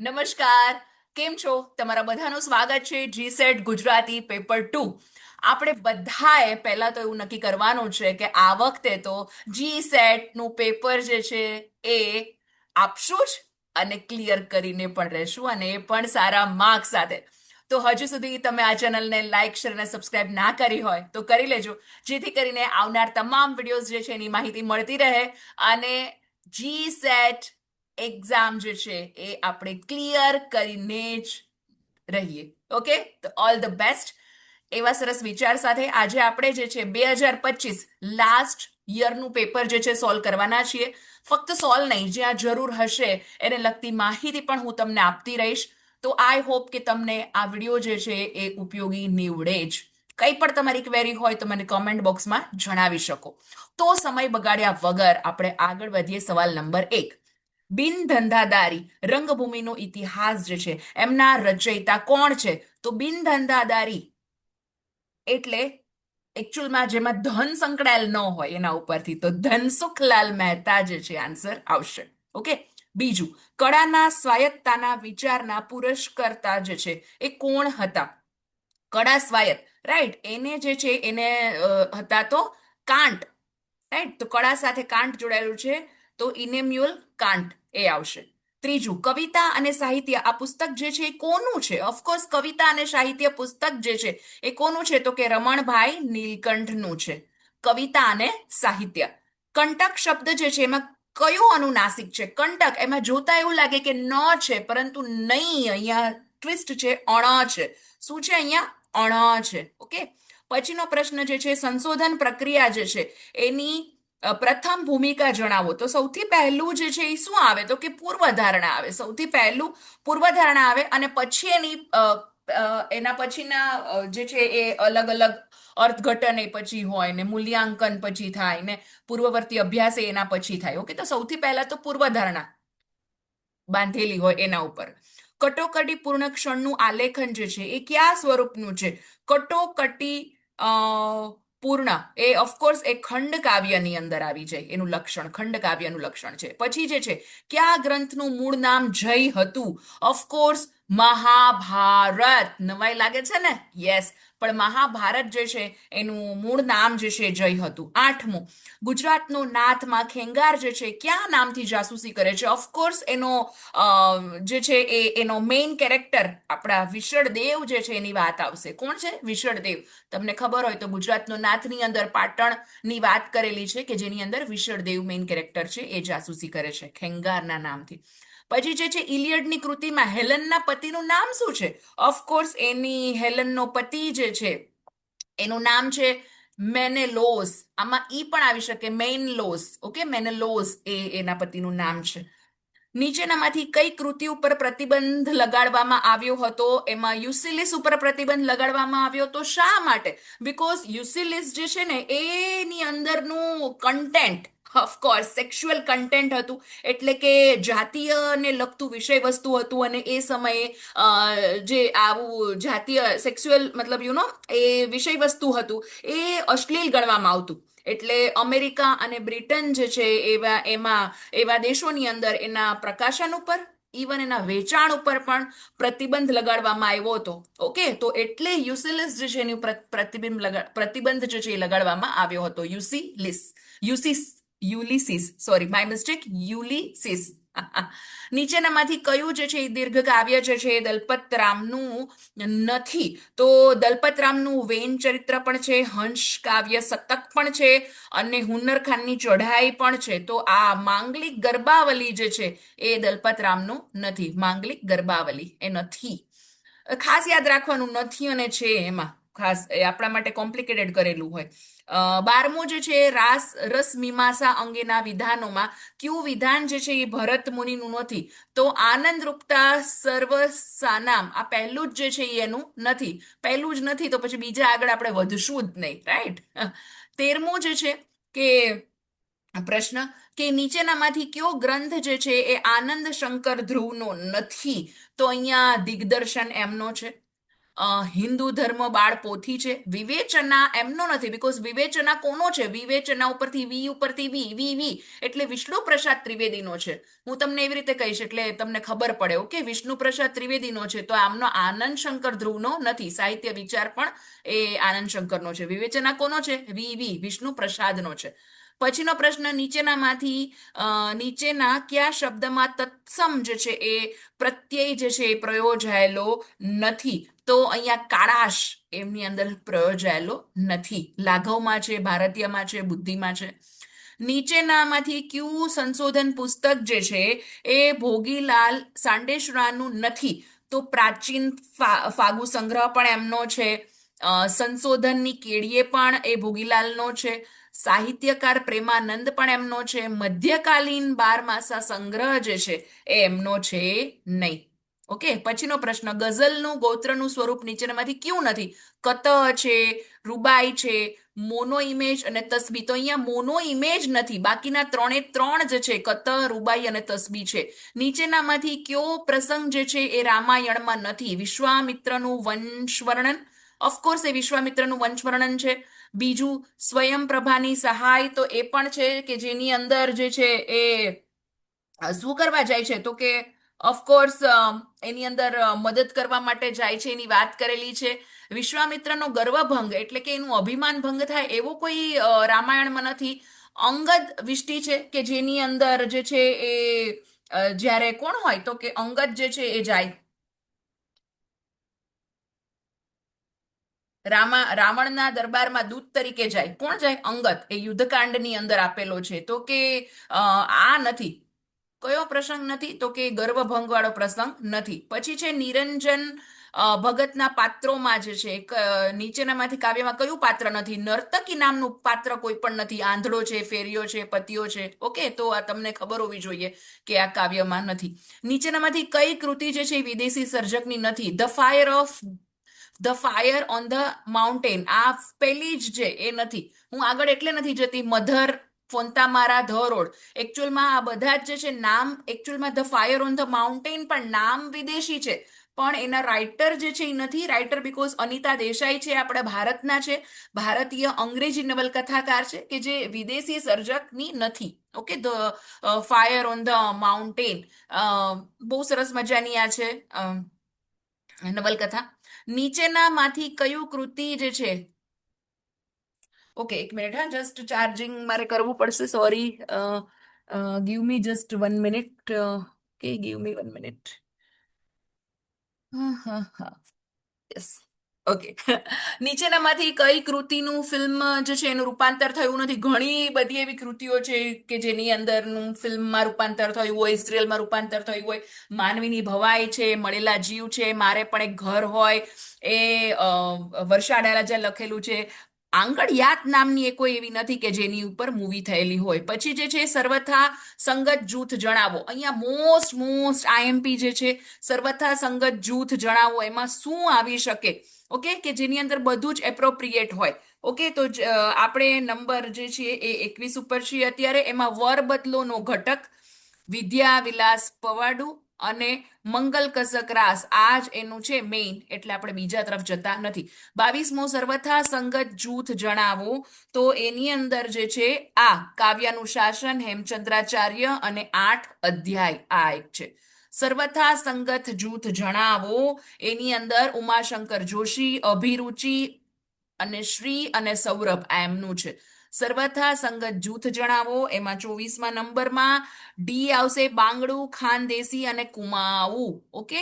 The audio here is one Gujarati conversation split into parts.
નમસ્કાર. કેમ છો? તમારા બધાનું સ્વાગત છે જીસેટ ગુજરાતી પેપર 2. આપણે બધાએ પહેલા તો એવું નક્કી કરવાનું છે કે આ વખતે તો જીસેટ નું પેપર જે છે એ આપશું જ અને ક્લિયર કરીને પણ રહેશું, અને એ પણ સારા માર્ક્સ સાથે. તો હજુ સુધી તમે આ ચેનલને લાઈક શેર અને સબસ્ક્રાઇબ ના કરી હોય તો કરી લેજો, જેથી કરીને આવનાર તમામ વિડીયોઝ જે છે એની માહિતી મળતી રહે અને જીસેટ એક્ઝામ જે છે એ આપણે ક્લિયર કરીને જ રહીએ. ઓકે, તો ઓલ ધ બેસ્ટ. એવા સરસ વિચાર સાથે આજે આપણે જે છે 2025 લાસ્ટ યરનું પેપર જે છે સોલ્વ કરવાના છીએ. ફક્ત સોલ્વ નહીં, જ્યાં જરૂર હશે એને લગતી માહિતી પણ હું તમને આપતી રહીશ. તો આઈ હોપ કે તમને આ વિડીયો જે છે એ ઉપયોગી નીવડે જ. કંઈ પણ તમારી ક્વેરી હોય તો મને કોમેન્ટ બોક્સમાં જણાવી શકો. તો સમય બગાડ્યા વગર આપણે આગળ વધીએ. સવાલ નંબર 1. બિન ધંધાદારી રંગભૂમિનો ઇતિહાસ જે છે એમના રચયિતા કોણ છે? તો બિન ધંધાદારી એટલે એકચ્યુઅલમાં જેમાં ધન સંકળાયેલ ન હોય એના ઉપરથી તો ધનસુખલાલ મહેતા જે છે આન્સર આવશે. ઓકે. બીજું, કળાના સ્વાયત્તાના વિચારના પુરસ્કર્તા જે છે એ કોણ હતા? કળા સ્વાયત્ત, રાઈટ, એને જે છે એને હતા તો કાન્ટ. રાઈટ, તો કળા સાથે કાન્ટ જોડાયેલું છે તો ઇનેમ્યુઅલ કાન્ટ એ આવશે. ત્રીજું, કવિતા અને સાહિત્ય આ પુસ્તક જે છે એ કોનું છે? ઓફકોર્સ કવિતા અને સાહિત્ય પુસ્તક જે છે એ કોનું છે? તો કે રમણભાઈ નીલકંઠનું છે. કવિતા અને સાહિત્ય. કંટક શબ્દ જે છે એમાં કયું અનુનાસિક છે? કંટક, એમાં જોતા એવું લાગે કે ન છે, પરંતુ નહીં, અહીંયા ટ્વિસ્ટ છે, અણ છે. શું છે અહીંયા? અણ છે. ઓકે. પછીનો પ્રશ્ન જે છે, સંશોધન પ્રક્રિયા જે છે એની પ્રથમ ભૂમિકા જણાવો. તો સૌથી પહેલું જે છે એ શું આવે? તો કે પૂર્વધારણા આવે. સૌથી પહેલું પૂર્વધારણા આવે અને પછી એના પછીના જે છે એ અલગ અલગ અર્થઘટન એ પછી હોય ને મૂલ્યાંકન પછી થાય ને પૂર્વવર્તી અભ્યાસ એના પછી થાય. ઓકે, તો સૌથી પહેલા તો પૂર્વધારણા બાંધેલી હોય એના ઉપર. કટોકટી પૂર્ણ ક્ષણનું આલેખન જે છે એ કયા સ્વરૂપનું છે? કટોકટી પૂર્ણ એ ઓફકોર્સ એ ખંડ કાવ્યની અંદર આવી જાય, એનું લક્ષણ ખંડ કાવ્યનું લક્ષણ છે. પછી જે છે, કયા ગ્રંથનું મૂળ નામ જય હતું? ઓફકોર્સ મહાભારત. નવાઈ લાગે છે ને? યસ, પણ મહાભારત જે છે એનું મૂળ નામ જે છે જય હતું. આઠમું, ગુજરાતનો નાથમાં ખેંગાર જે છે કયા નામથી જાસૂસી કરે છે? ઓફકોર્સ એનો જે છે એનો મેઇન કેરેક્ટર આપણા વિશળદેવ જે છે એની વાત આવશે. કોણ છે? વિશળદેવ. તમને ખબર હોય તો ગુજરાતનો નાથની અંદર પાટણની વાત કરેલી છે કે જેની અંદર વિશળદેવ મેઇન કેરેક્ટર છે, એ જાસૂસી કરે છે ખેંગારના નામથી. પછી જે છે ઇલિયડની કૃતિમાં હેલનના પતિનું નામ શું છે? ઓફકોર્સ એની હેલનનો પતિ જે છે એનું નામ છે મેનેલોસ. આમાં ઈ પણ આવી શકે, મેઇનલોસ. ઓકે, મેનેલોસ એ એના પતિનું નામ છે. નીચેનામાંથી કઈ કૃતિ ઉપર પ્રતિબંધ લગાડવામાં આવ્યો હતો? એમાં યુસિલિસ ઉપર પ્રતિબંધ લગાડવામાં આવ્યો હતો. શા માટે? બીકોઝ યુસિલિસ જે છે ને એની અંદરનું કન્ટેન્ટ ઓફકોર્સ સેક્સ્યુઅલ કન્ટેન્ટ હતું, એટલે કે જાતીયને લગતું વિષય વસ્તુ હતું, અને એ સમયે જે આવું જાતીય સેક્સ્યુઅલ મતલબ એ વિષય વસ્તુ હતું એ અશ્લીલ ગણવામાં આવતું. એટલે અમેરિકા અને બ્રિટન જે છે એવા દેશોની અંદર એના પ્રકાશન ઉપર, ઇવન એના વેચાણ ઉપર પણ પ્રતિબંધ લગાડવામાં આવ્યો હતો. ઓકે, તો એટલે યુસિલિસ જે છે એની પ્રતિબંધ જે છે એ લગાડવામાં આવ્યો હતો. યુલિસિસ, સોરી, માય મિસ્ટેક, યુલિસિસ. નીચેનામાંથી કયું જે છે એ દીર્ઘ કાવ્ય જે છે એ દલપતરામનું નથી? તો દલપતરામનું વેન ચરિત્ર પણ છે, હંસ કાવ્ય શતક પણ છે, અને હુન્નર ખાનની ચઢાઈ પણ છે. તો આ માંગલિક ગર્ભાવલી જે છે એ દલપતરામનું નથી. માંગલિક ગર્ભાવલી એ નથી. ખાસ યાદ રાખવાનું, નથી અને છે એમાં ખાસ એ આપણા માટે કોમ્પ્લિકેટેડ કરેલું હોય. 12મું જે છે રસ મીમાંસા અંગેના વિધાનોમાં કયું વિધાન જે છે એ ભરત મુનિનું નથી? તો આનંદ રૂપતા સર્વસાનામ, આ પહેલું જ જે છે એનું નથી. પહેલું જ નથી તો પછી બીજા આગળ આપણે વધશું જ નહીં, રાઈટ. 13મું જે છે કે પ્રશ્ન કે નીચેનામાંથી કયો ગ્રંથ જે છે એ આનંદ શંકર ધ્રુવનો નથી? તો અહીંયા દિગ્દર્શન એમનો છે. હિન્દુ ધર્મ બાળ પોથી છે. વિવેચના એમનો નથી, બીકોઝ વિવેચના કોનો છે? વિવેચના ઉપરથી વી ઉપરથી વી વી વી એટલે વિષ્ણુ પ્રસાદ ત્રિવેદીનો છે. હું તમને એવી રીતે કહીશ એટલે તમને ખબર પડે. ઓકે, વિષ્ણુ પ્રસાદ ત્રિવેદીનો છે, તો આમનો આનંદ શંકર ધ્રુવનો નથી. સાહિત્ય વિચાર પણ એ આનંદ શંકરનો છે. વિવેચના કોનો છે? વી વી વિષ્ણુ પ્રસાદનો છે. પછીનો પ્રશ્ન, નીચેના કયા શબ્દમાં તત્સમ જે છે એ પ્રત્યય જે છે એ પ્રયોજાયેલો નથી? તો અહીંયા કાળાશ એમની અંદર પ્રયોજાયેલો નથી. લાઘવમાં છે, ભારતીયમાં છે, બુદ્ધિમાં છે. નીચેનામાંથી કયું સંશોધન પુસ્તક જે છે એ ભોગીલાલ સાંડેસરાનું નથી? તો પ્રાચીન ફાગુ સંગ્રહ પણ એમનો છે. સંશોધનની કેડીએ પણ એ ભોગીલાલનો છે. સાહિત્યકાર પ્રેમાનંદ પણ એમનો છે. મધ્યકાલીન બારમાસા સંગ્રહ જે છે એ એમનો છે નહીં. ઓકે, પછીનો પ્રશ્ન, ગઝલનું ગોત્રનું સ્વરૂપ નીચેનામાંથી કયું નથી? કત છે, રૂબાઈ છે, મોનો ઇમેજ અને તસ્બી. તો અહીંયા મોનો ઇમેજ નથી, બાકીના ત્રણે ત્રણ જે છે કત, રૂબાઈ અને તસ્બી છે. નીચેનામાંથી કયો પ્રસંગ જે છે એ રામાયણમાં નથી? વિશ્વામિત્રનું વંશવર્ણન, ઓફકોર્સ એ વિશ્વામિત્રનું વંશવર્ણન છે. બીજું, સ્વયંપ્રભાની સહાય, તો એ પણ છે કે જેની અંદર જે છે એ શું કરવા જાય છે? તો કે ઓફકોર્સ એની અંદર મદદ કરવા માટે જાય છે, એની વાત કરેલી છે. વિશ્વામિત્રનો ગર્વભંગ એટલે કે એનું અભિમાન ભંગ થાય એવો કોઈ રામાયણમાં નથી. અંગદ વિષ્ટિ છે કે જેની અંદર જે છે એ જ્યારે કોણ હોય તો કે અંગદ જે છે એ જાય રાવણના દરબારમાં દૂત તરીકે જાય. કોણ જાય? અંગદ. એ યુદ્ધકાંડની અંદર આપેલો છે. તો કે આ નથી. કયો પ્રસંગ નથી? તો કે ગર્વભંગ વાળો પ્રસંગ નથી. પછી છે નિરંજન ભગતના પાત્રોમાં જે છે નીચેનામાંથી કાવ્યમાં કયું પાત્ર નથી? નર્તકી નામનું પાત્ર કોઈ પણ નથી. આંધળો છે, ફેરિયો છે, પતિયો છે. ઓકે, તો આ તમને ખબર હોવી જોઈએ કે આ કાવ્યમાં નથી. નીચેનામાંથી કઈ કૃતિ જે છે એ વિદેશી સર્જકની નથી? The fire on the mountain, આ પેલી જ છે એ નથી. હું આગળ એટલે નથી જતી. મધર, ફોન્તામારા, ધ રોડ, એકચ્યુઅલમાં આ બધા જ જે છે નામ, એકચ્યુઅલમાં the fire on the mountain પણ નામ વિદેશી છે, પણ એના રાઇટર જે છે એ નથી રાઇટર, બીકોઝ અનિતા દેસાઈ છે, આપણા ભારતના છે, ભારતીય અંગ્રેજી નવલકથાકાર છે કે જે વિદેશી સર્જકની નથી. Okay, the fire on the mountain બહુ સરસ મજાની આ છે નવલકથા. નીચેનામાંથી કયું કૃતિ જે છે, ઓકે એક મિનિટ, હા જસ્ટ ચાર્જિંગ મારે કરવું પડશે, sorry. Give me just 1 minute. Okay, give me 1 minute. હા હા હા, યસ. ઓકે. નીચેનામાંથી કઈ કૃતિનું ફિલ્મ જે છે એનું રૂપાંતર થયું નથી? ઘણી બધી એવી કૃતિઓ છે કે જેની અંદરનું ફિલ્મમાં રૂપાંતર થયું હોય, સિરિયલમાં રૂપાંતર થયું હોય. માનવીની ભવાઈ છે, મળેલા જીવ છે, મારે પણ એક ઘર હોય, એ વર્ષા અડાલજા લખેલું છે. આંગળિયાત નામની એ કોઈ એવી નથી કે જેની ઉપર મૂવી થયેલી હોય. પછી જે છે સર્વથા સંગત જૂથ જણાવો. અહીંયા મોસ્ટ આઈએમપી જે છે, સર્વથા સંગત જૂથ જણાવો, એમાં શું આવી શકે? ઓકે, કે જેની અંદર બધું જ એપ્રોપ્રિએટ હોય. ઓકે, તો આપણે નંબર જે છે એ 21 ઉપર છીએ અત્યારે. એમાં વર બદલોનો ઘટક, વિદ્યા વિલાસ પવાડુ અને મંગલ કસક રાસ, આ જ એનું છે મેઇન, એટલે આપણે બીજા તરફ જતા નથી. 22મો, સર્વથા સંગત જૂથ જણાવો. તો એની અંદર જે છે આ કાવ્યાનુશાસન, હેમચંદ્રાચાર્ય અને 8 અધ્યાય, આ એક છે. સર્વથા સંગત જૂથ જણાવો, એની અંદર ઉમાશંકર જોશી, અભિરુચિ અને શ્રી અને સૌરભ, આ એમનું છે. સર્વથા સંગત જૂથ જણાવો, એમાં 24મા નંબરમાં ડી આવશે બાંગડું, ખાનદેસી અને કુમાઉ. ઓકે,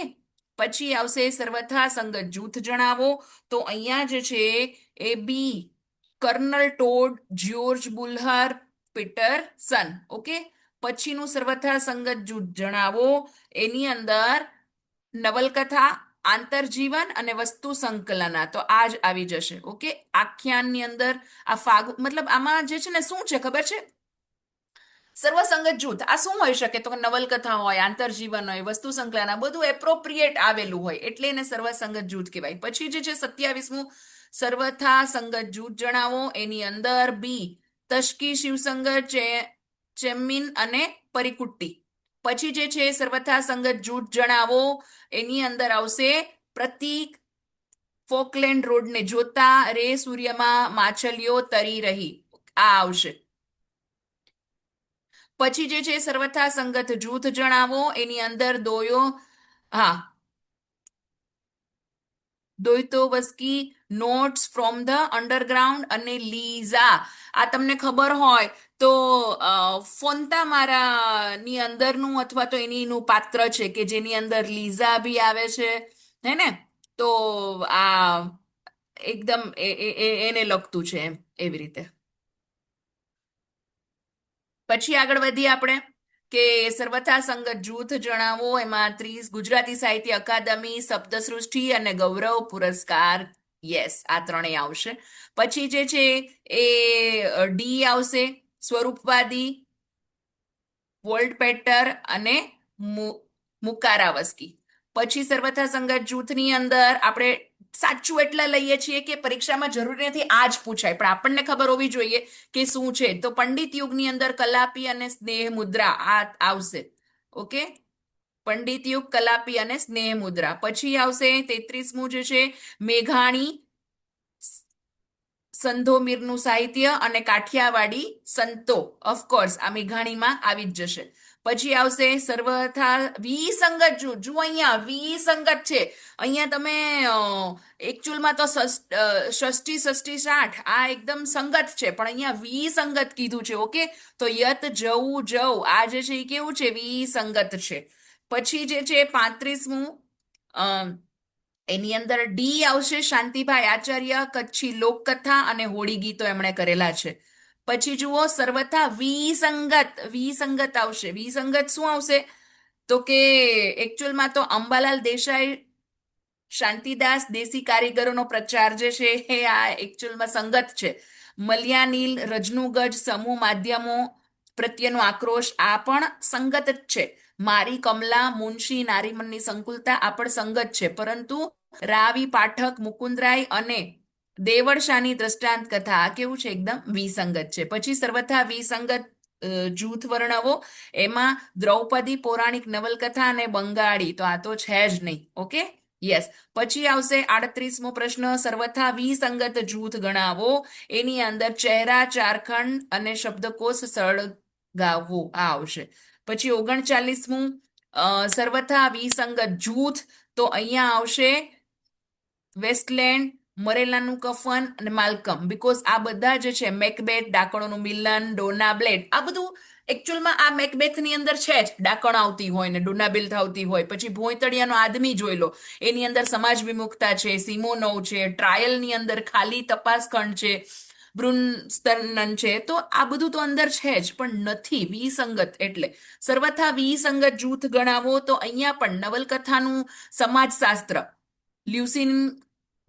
પછી આવશે સર્વથા સંગત જૂથ જણાવો. તો અહીંયા જે છે એ B, colonel Tod, George Buhler, Peterson. Okay, પછીનું સર્વથા સંગત જૂથ જણાવો, એની અંદર નવલકથા, આંતરજીવન અને વસ્તુ સંકલના, તો આ જ આવી જશે. ઓકે, આખ્યાનની અંદર આ ફાગુ, મતલબ આમાં જે છે ને શું છે ખબર છે? સર્વસંગત જૂથ આ શું હોઈ શકે? તો કે નવલકથા હોય, આંતરજીવન હોય, વસ્તુ સંકલન, બધું એપ્રોપ્રિએટ આવેલું હોય, એટલે એને સર્વસંગત જૂથ કહેવાય. પછી જે છે 27મું, સર્વથા સંગત જૂથ જણાવો, એની અંદર બી તશ્કી, શિવસંગત, ચેમ્મિન અને પરિકુટ્ટી. પછી જે છે સર્વથા સંગત જૂથ જણાવો, એની અંદર આવશે પ્રતીક, ફોકલેન્ડ રોડને જોતા રે સૂર્યમાં માછલીઓ તરી રહી, આ આવશે. પછી જે છે સર્વથા સંગત જૂથ જણાવો, એની અંદર દોયો, હા, દોયતોવસ્કી, નોટ્સ ફ્રોમ ધ અંડરગ્રાઉન્ડ અને લીઝા. આ તમને ખબર હોય તો ફોન્તા મારા ની અંદરનું અથવા તો એનીનું પાત્ર છે કે જેની અંદર લીઝા બી આવે છે, હે ને? તો આ એકદમ એને લગતું છે એમ, એવી રીતે. પછી આગળ વધીએ આપણે કે સર્વથા સંગત જૂથ જણાવો, એમાં 30 ગુજરાતી સાહિત્ય અકાદમી, શબ્દસૃષ્ટિ અને ગૌરવ પુરસ્કાર. યસ, આ ત્રણેય આવશે. પછી જે છે એ ડી આવશે, સ્વરૂપવાદી, વોલ્ટ પેટર અને મુકારાવસ્કી. પછી સર્વથા સંગત જૂથની અંદર આપણે સાચું એટલા લઈએ છીએ કે પરીક્ષામાં જરૂરી નથી આ જ પૂછાય, પણ આપણને ખબર હોવી જોઈએ કે શું છે. તો પંડિત યુગની અંદર કલાપી અને સ્નેહ મુદ્રા આ આવશે. ઓકે, પંડિત યુગ, કલાપી અને સ્નેહ મુદ્રા. પછી આવશે 33મું જે છે મેઘાણી, સંધો મીરનું સાહિત્ય અને કાઠિયાવાડી સંતો. ઓફકોર્સ આ મેઘાણીમાં આવી જ જશે. પછી આવશે સર્વથા વિસંગત જૂથ. જુઓ અહીંયા વિસંગત છે, અહીંયા તમે એકચ્યુઅલમાં તો ષષ્ઠી ષષ્ઠી સાઠ આ એકદમ સંગત છે, પણ અહીંયા વિસંગત કીધું છે. ઓકે, તો યત જવું જવ આ જે છે એ કેવું છે, વિસંગત છે. પછી જે છે 35મું, એની અંદર ડી આવશે, શાંતિભાઈ આચાર્ય, કચ્છી લોકકથા અને હોળી ગીતો એમણે કરેલા છે. પછી જુઓ સર્વથા વિસંગત, વિસંગત આવશે. વિસંગત શું આવશે તો કે એકચ્યુઅલમાં તો અંબાલાલ દેસાઈ, શાંતિદાસ દેશી કારીગરોનો પ્રચાર જે છે એ આ એકચ્યુઅલમાં સંગત છે. મલ્યાનીલ, રજનુગજ, સમૂહ માધ્યમો પ્રત્યેનો આક્રોશ આ પણ સંગત જ છે. મારી કમલા, મુનશી, નારીમનની સંકુલતા આ પણ સંગત છે. પરંતુ રાવી પાઠક, મુકુંદરાય અને દેવળશાની દ્રષ્ટાંત કથા આ કેવું છે, એકદમ વિસંગત છે. પછી સર્વથા વિસંગત જૂથ વર્ણવો, એમાં દ્રૌપદી, પૌરાણિક નવલકથા અને બંગાળી, તો આ તો છે જ નહીં. Okay, yes. પછી આવશે 38મો પ્રશ્ન, સર્વથા વિસંગત જૂથ ગણાવો, એની અંદર ચહેરા, ચારખંડ અને શબ્દકોશ સળગાવવો આ આવશે. પછી 39મું સર્વથા વિસંગત જૂથ, તો અહીંયા આવશે વેસ્ટલેન્ડ, મરેલાનું કફન અને માલ્કમ. બીકોઝ આ બધા જે છે મેકબેથ, ડાકણોનું મિલન, ડોના બ્લેડ, આ બધું એકચ્યુઅલમાં આ મેકબેથની અંદર છે જ, ડાકણ આવતી હોય ને ડોનાબિલ આવતી હોય. પછી ભોંયતળિયાનો આદમી જોઈ લો, એની અંદર સમાજ વિમુખતા છે, સિમોનોવ છે, ટ્રાયલની અંદર ખાલી તપાસખંડ છે, બ્રુનસ્ટર્નન છે. તો આ બધું તો અંદર છે જ, પણ નથી વિસંગત. એટલે સર્વથા વિસંગત જૂથ ગણાવો, તો અહીંયા પણ નવલકથાનું સમાજશાસ્ત્ર, લ્યુસિન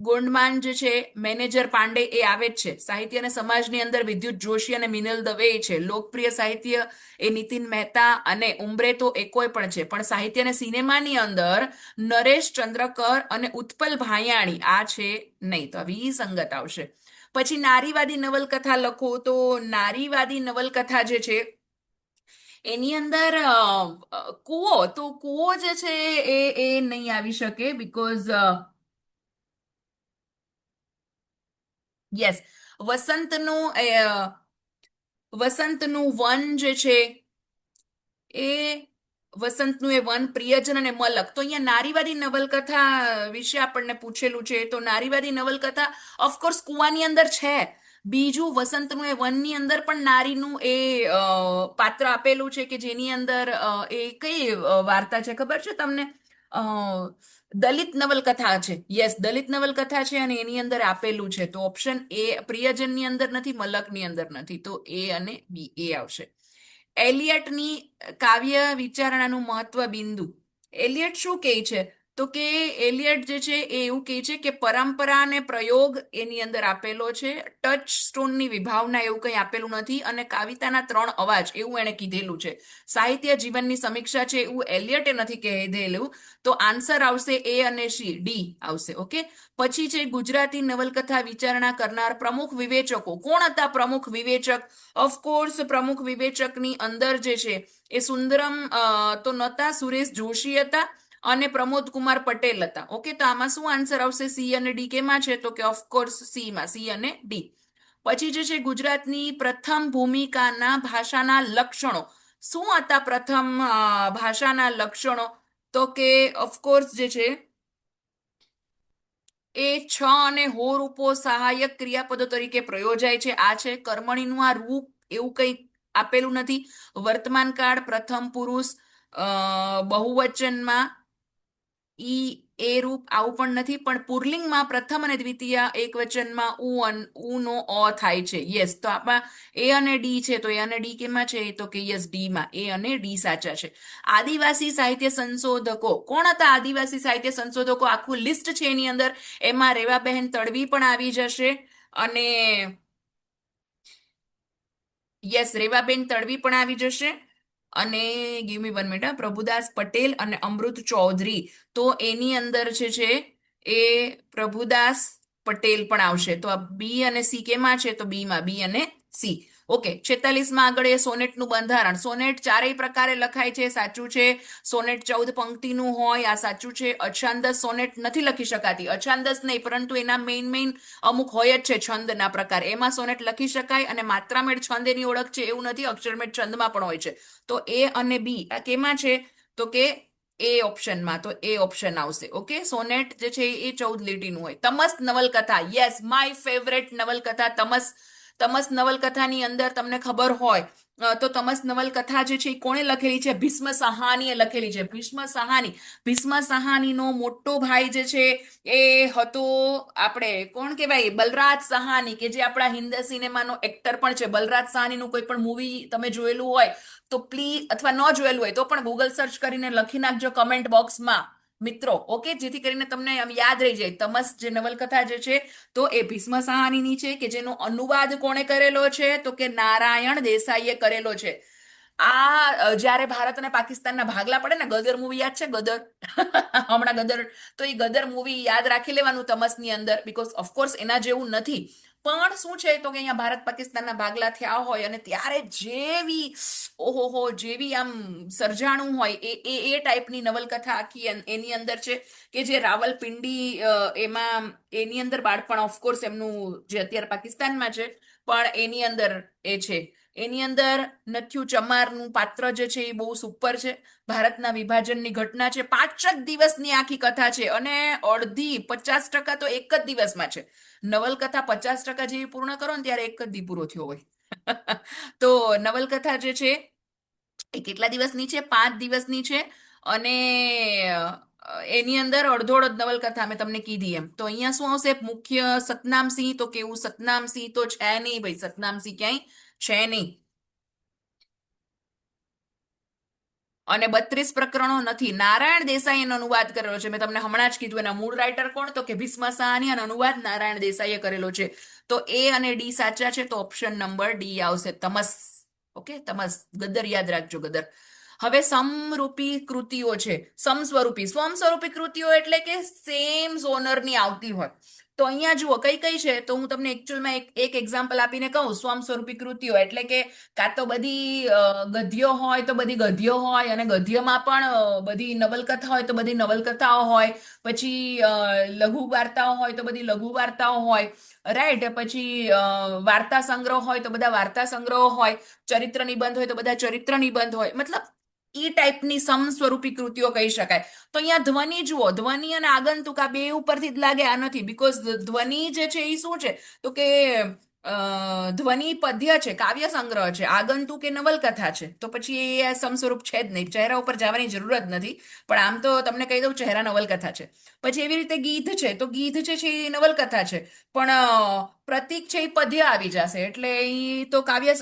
ગોંડમાન જે છે, મેનેજર પાંડે એ આવે જ છે. સાહિત્ય અને સમાજની અંદર વિદ્યુત જોશી અને મિનલ દવે છે. લોકપ્રિય સાહિત્ય એ નીતિન મહેતા અને ઉમ્બ્રેતો એ કોઈ પણ છે. પણ સાહિત્ય અને સિનેમાની અંદર નરેશ ચંદ્રકર અને ઉત્પલ ભાયાણી આ છે નહીં, તો વિસંગત આવશે. પછી નારીવાદી નવલકથા લખો, તો નારીવાદી નવલકથા જે છે એની અંદર કૂવો, તો કૂવો જે છે એ નહીં આવી શકે. બીકોઝ યસ, વસંતનું વસંતનું વન જે છે એ વસંતનું એ વન, પ્રિયજન અને મલક. તો અહીંયા નારીવાદી નવલકથા વિશે આપણને પૂછેલું છે, તો નારીવાદી નવલકથા ઓફકોર્સ કુવાની અંદર છે. બીજું વસંતનું એ વનની અંદર પણ નારીનું એ પાત્ર આપેલું છે કે જેની અંદર એ કઈ વાર્તા છે ખબર છે તમને? દલિત નવલકથા છે. યસ, દલિત નવલકથા છે અને એની અંદર આપેલું છે. તો ઓપ્શન એ પ્રિયજનની અંદર નથી, મલકની અંદર નથી, તો એ અને બી એ આવશે. એલિયટની કાવ્ય વિચારણાનું મહત્વ બિંદુ. એલિયટ શું કહે છે તો કે એલિયટ જે છે એ એવું કહે છે કે પરંપરા અને પ્રયોગ એની અંદર આપેલો છે. ટચ સ્ટોનની વિભાવના એવું કંઈ આપેલું નથી, અને કાવિતાના 3 અવાજ એવું એણે કીધેલું છે. સાહિત્ય જીવનની સમીક્ષા છે એવું એલિયટે નથી કહેલું. તો આન્સર આવશે એ અને સી, ડી આવશે. ઓકે, પછી છે ગુજરાતી નવલકથા વિચારણા કરનાર પ્રમુખ વિવેચકો. કોણ હતા પ્રમુખ વિવેચક? ઓફકોર્સ પ્રમુખ વિવેચકની અંદર જે છે એ સુંદરમ તો નહોતા, સુરેશ જોશી હતા, અને પ્રમોદ કુમાર પટેલ હતા. ઓકે, તો આમાં શું આન્સર આવશે? સી અને ડી કેમાં છે? તો કે ઓફકોર્સ સી માં, સી અને ડી. પછી જે છે ગુજરાતની પ્રથમ ભૂમિકાના ભાષાના લક્ષણો. શું હતા પ્રથમ ભાષાના લક્ષણો? તો કે ઓફકોર્સ જે છે એ છ અને હો રૂપો સહાયક ક્રિયાપદો તરીકે પ્રયોજાય છે. આ છે કર્મણીનું આ રૂપ એવું કંઈ આપેલું નથી. વર્તમાન કાળ, પ્રથમ પુરુષ, બહુવચનમાં ઈ એ રૂપ આવું પણ નથી. પણ પુરલિંગમાં પ્રથમ અને દ્વિતીય એક વચનમાં ઉ નો અ થાય છે. યસ, તો આમાં એ અને ડી છે. તો એ અને ડી કેમાં છે? તો કે યસ, ડી માં. એ અને ડી સાચા છે. આદિવાસી સાહિત્ય સંશોધકો. કોણ હતા આદિવાસી સાહિત્ય સંશોધકો? આખું લિસ્ટ છે એની અંદર. એમાં રેવાબહેન તડવી પણ આવી જશે. અને યસ, રેવાબેન તડવી પણ આવી જશે. અને give me 1 minute, Prabhudas Patel અને અમૃત ચૌધરી. તો એની અંદર છે એ પ્રભુદાસ પટેલ પણ આવશે. તો આ બી અને સી કેમાં છે? તો બી માં, બી અને સી. ઓકે, 46માં આગળ એ સોનેટનું બંધારણ. સોનેટ ચારેય પ્રકારે લખાય છે, સાચું છે. સોનેટ 14 પંક્તિનું હોય, આ સાચું છે. અછાંદસ સોનેટ નથી લખી શકાતી. અછાંદસ નહીં, પરંતુ એના મેઇન અમુક હોય જ છે છંદના પ્રકાર, એમાં સોનેટ લખી શકાય. અને માત્રામેળ છંદ એની ઓળખ છે એવું નથી, અક્ષરમેળ છંદમાં પણ હોય છે. તો એ અને બી આ કેમાં છે? તો કે એ ઓપ્શનમાં. તો એ ઓપ્શન આવશે. ઓકે, સોનેટ જે છે એ 14 લીટીનું હોય. તમસ નવલકથા. યસ, માય ફેવરેટ નવલકથા તમસ. તમસ નવલકથાની અંદર તમને ખબર હોય તો તમસ નવલકથા જે છે એ કોણે લખેલી છે? ભીષ્મ સાહાનીએ લખેલી છે. ભીષ્મ સાહાની. ભીષ્મ સાહાનીનો મોટો ભાઈ જે છે એ હતો આપણે કોણ કહેવાય? બલરાજ સહાની, કે જે આપણા હિન્દી સિનેમાનો એક્ટર પણ છે. બલરાજ સહાનીનું કોઈ પણ મૂવી તમે જોયેલું હોય તો પ્લીઝ, અથવા ન જોયેલું હોય તો પણ ગૂગલ સર્ચ કરીને લખી નાખજો કમેન્ટ બોક્સમાં મિત્રો. ઓકે, જેથી કરીને તમને આમ યાદ રહી જાય. તમસ જે નવલકથા જે છે તો એ ભીષ્મ સહાનીની છે, કે જેનો અનુવાદ કોણે કરેલો છે? તો કે નારાયણ દેસાઈએ કરેલો છે. આ જ્યારે ભારત અને પાકિસ્તાનના ભાગલા પડે ને, ગદર મૂવી યાદ છે? ગદર હમણાં ગદર, તો એ ગદર મૂવી યાદ રાખી લેવાનું તમસની અંદર, બીકોઝ ઓફકોર્સ એના જેવું નથી. પણ શું છે તો કે અહીંયા ભારત પાકિસ્તાનના ભાગલા થયા હોય અને ત્યારે જેવી ઓહોહો જેવી આમ સર્જાણું હોય એ ટાઈપની નવલકથા આખી એની અંદર છે, કે જે રાવલપિંડી એમાં એની અંદર બાળપણ ઓફકોર્સ એમનું જે અત્યારે પાકિસ્તાનમાં છે પણ એની અંદર એ છે. એની અંદર નથ્યુ ચમારનું પાત્ર જે છે એ બહુ સુપર છે. ભારતના વિભાજનની ઘટના છે. 5 જ દિવસની આખી કથા છે અને અડધી 50% તો એક જ દિવસમાં છે. નવલકથા 50% જેવી પૂર્ણ કરો ને ત્યારે એક જ દી પૂરો થયો હોય. તો નવલકથા જે છે એ કેટલા દિવસની છે? 5 દિવસની છે. અને એની અંદર અડધો અડધ નવલકથા મેં તમને કીધી એમ. તો અહીંયા શું આવશે? મુખ્ય સતનામસિંહ. તો કેવું સતનામસિંહ તો છે નહીં ભાઈ, સતનામસિંહ ક્યાંય છે નહીં. અને 32 પ્રકરણો નથી. નારાયણ દેસાઈ એનો અનુવાદ કરેલો છે. મેં તમને હમણાં જ કીધું. એના મૂળ રાઇટર કોણ? તો કે ભીષ્મ સાહાની, અને અનુવાદ નારાયણ દેસાઈએ કરેલો છે. તો એ અને ડી સાચા છે. તો ઓપ્શન નંબર ડી આવશે, તમસ. ઓકે, તમસ. ગદર યાદ રાખજો, ગદર. હવે સમરૂપી કૃતિઓ છે. સ્વમસ્વરૂપી કૃતિઓ એટલે કે સેમ ઝોનરની આવતી હોય. તો અહીંયા જુઓ કઈ કઈ છે. તો હું તમને એકચ્યુઅલમાં એક એક્ઝામ્પલ આપીને કહું. સ્વમસ્વરૂપી કૃતિઓ એટલે કે કાં તો બધી ગદ્યો હોય તો બધી ગદ્યો હોય, અને ગદ્યમાં પણ બધી નવલકથા હોય તો બધી નવલકથાઓ હોય. પછી લઘુ વાર્તાઓ હોય તો બધી લઘુ વાર્તાઓ હોય, રાઈટ. પછી વાર્તા સંગ્રહ હોય તો બધા વાર્તા સંગ્રહો હોય. ચરિત્ર નિબંધ હોય તો બધા ચરિત્ર નિબંધ હોય. મતલબ ઈ ટાઈપની સમસ્વરૂપી કૃતિઓ કહી શકાય. તો અહીંયા ધ્વનિ જુઓ. ધ્વનિ અને આગંતુક આ બે ઉપરથી જ લાગે આ નથી. બીકોઝ ધ્વનિ જે છે એ શું છે તો કે ધ્વનિ પદ્ય છે, કાવ્ય સંગ્રહ છે. આગંતુક એ નવલકથા છે. તો પછી એ સમસ્વરૂપ છે જ નહીં. ચહેરા ઉપર જવાની જરૂર જ નથી. પણ આમ તો તમને કહી દઉં, ચહેરા નવલકથા છે. પછી એવી રીતે ગીધ છે. તો ગીધ છે એ નવલકથા છે, પણ પ્રતીક છે એ પદ્ય આવી જશે, એટલે એ તો કાવ્ય